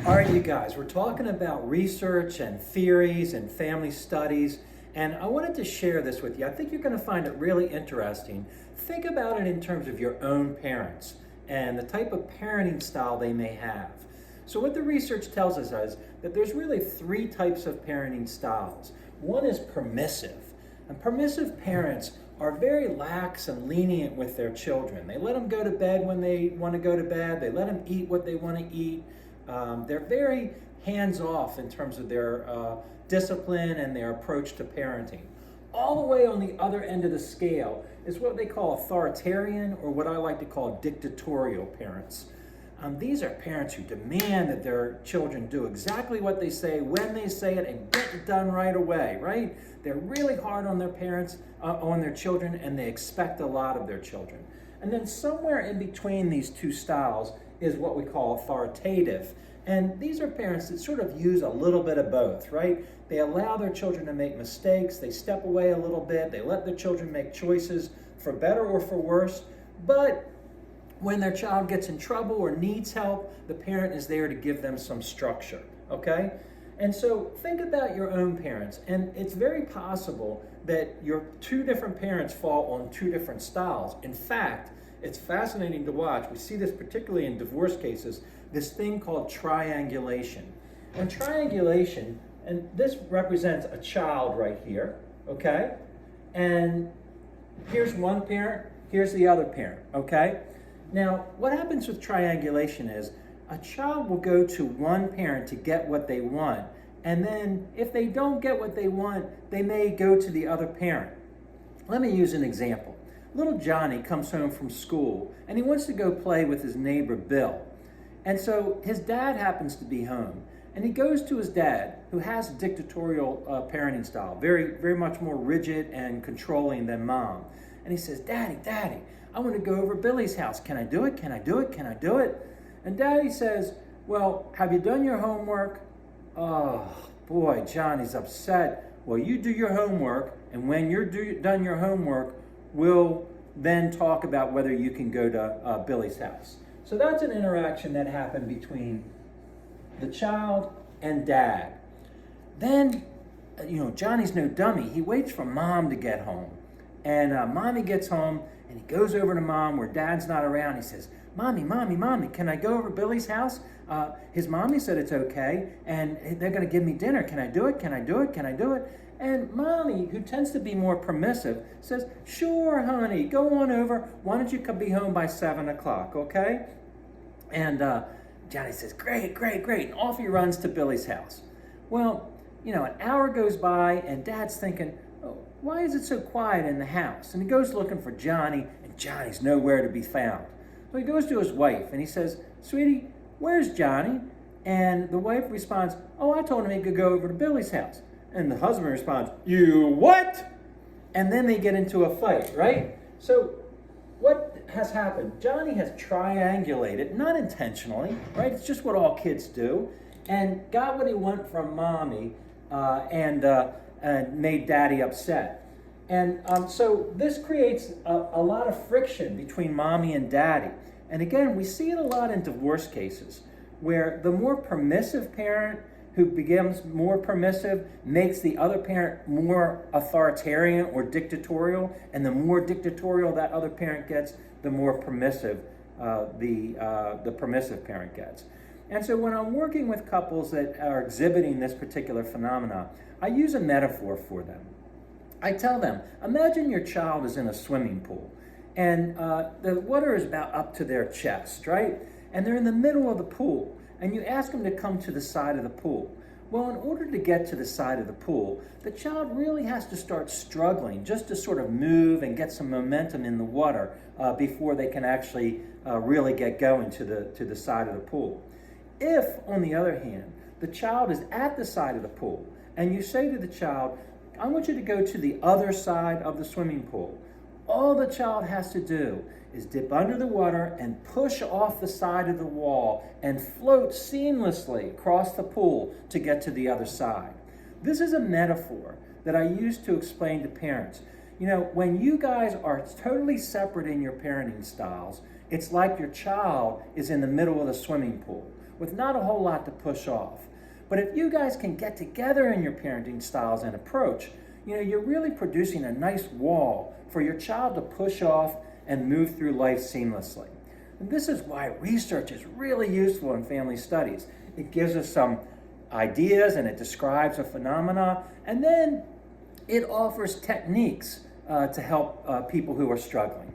All right, you guys, we're talking about research and theories and family studies, and I wanted to share this with you. I think you're going to find it really interesting. Think about it in terms of your own parents and the type of parenting style they may have. So what the research tells us is that there's really three types of parenting styles. One is permissive, and permissive parents are very lax and lenient with their children. They let them go to bed when they want to go to bed. They let them eat what they want to eat. They're very hands-off in terms of their discipline and their approach to parenting. All the way on the other end of the scale is what they call authoritarian, or what I like to call dictatorial parents. These are parents who demand that their children do exactly what they say, when they say it, and get it done right away, right? They're really hard on their parents, on their children, and they expect a lot of their children. And then somewhere in between these two styles is what we call authoritative. And these are parents that sort of use a little bit of both, right? They allow their children to make mistakes, they step away a little bit, they let their children make choices for better or for worse, but when their child gets in trouble or needs help, the parent is there to give them some structure, okay? And so think about your own parents, and it's very possible that your two different parents fall on two different styles. In fact, it's fascinating to watch. We see this particularly in divorce cases, this thing called triangulation. And triangulation, and this represents a child right here, okay? And here's one parent, here's the other parent, okay? Now, what happens with triangulation is a child will go to one parent to get what they want, and then if they don't get what they want, they may go to the other parent. Let me use an example. Little Johnny comes home from school, and he wants to go play with his neighbor Bill. And so his dad happens to be home, and he goes to his dad, who has a dictatorial parenting style, very, very much more rigid and controlling than mom. And he says, Daddy, I want to go over to Billy's house. Can I do it? Can I do it? Can I do it? And Daddy says, well, have you done your homework? Oh, boy, Johnny's upset. Well, you do your homework, and when you're done your homework, we'll then talk about whether you can go to Billy's house. So that's an interaction that happened between the child and dad. Then, Johnny's no dummy. He waits for mom to get home. And mommy gets home, and he goes over to mom where dad's not around. He says, Mommy, can I go over to Billy's house? His mommy said it's okay, and they're going to give me dinner. Can I do it? Can I do it? Can I do it? And mommy, who tends to be more permissive, says, sure, honey, go on over. Why don't you be home by 7 o'clock, okay? And Johnny says, great. And off he runs to Billy's house. Well, an hour goes by, and dad's thinking, oh, why is it so quiet in the house? And he goes looking for Johnny, and Johnny's nowhere to be found. So he goes to his wife, and he says, sweetie, where's Johnny? And the wife responds, oh, I told him he could go over to Billy's house. And the husband responds, you what? And then they get into a fight, right? So what has happened? Johnny has triangulated, not intentionally, right? It's just what all kids do, and got what he wanted from mommy and made daddy upset. And so this creates a lot of friction between mommy and daddy. And again, we see it a lot in divorce cases, where the more permissive parent who becomes more permissive makes the other parent more authoritarian or dictatorial, and the more dictatorial that other parent gets, the more permissive the permissive parent gets. And so when I'm working with couples that are exhibiting this particular phenomena, I use a metaphor for them. I tell them, imagine your child is in a swimming pool, and the water is about up to their chest, right? And they're in the middle of the pool, and you ask them to come to the side of the pool. Well, in order to get to the side of the pool, the child really has to start struggling just to sort of move and get some momentum in the water before they can actually really get going to the side of the pool. If, on the other hand, the child is at the side of the pool, and you say to the child, I want you to go to the other side of the swimming pool, all the child has to do is dip under the water and push off the side of the wall and float seamlessly across the pool to get to the other side. This is a metaphor that I use to explain to parents. When you guys are totally separate in your parenting styles, it's like your child is in the middle of the swimming pool. with not a whole lot to push off. But if you guys can get together in your parenting styles and approach, you're really producing a nice wall for your child to push off and move through life seamlessly. And this is why research is really useful in family studies. It gives us some ideas and it describes a phenomena, and then it offers techniques to help people who are struggling.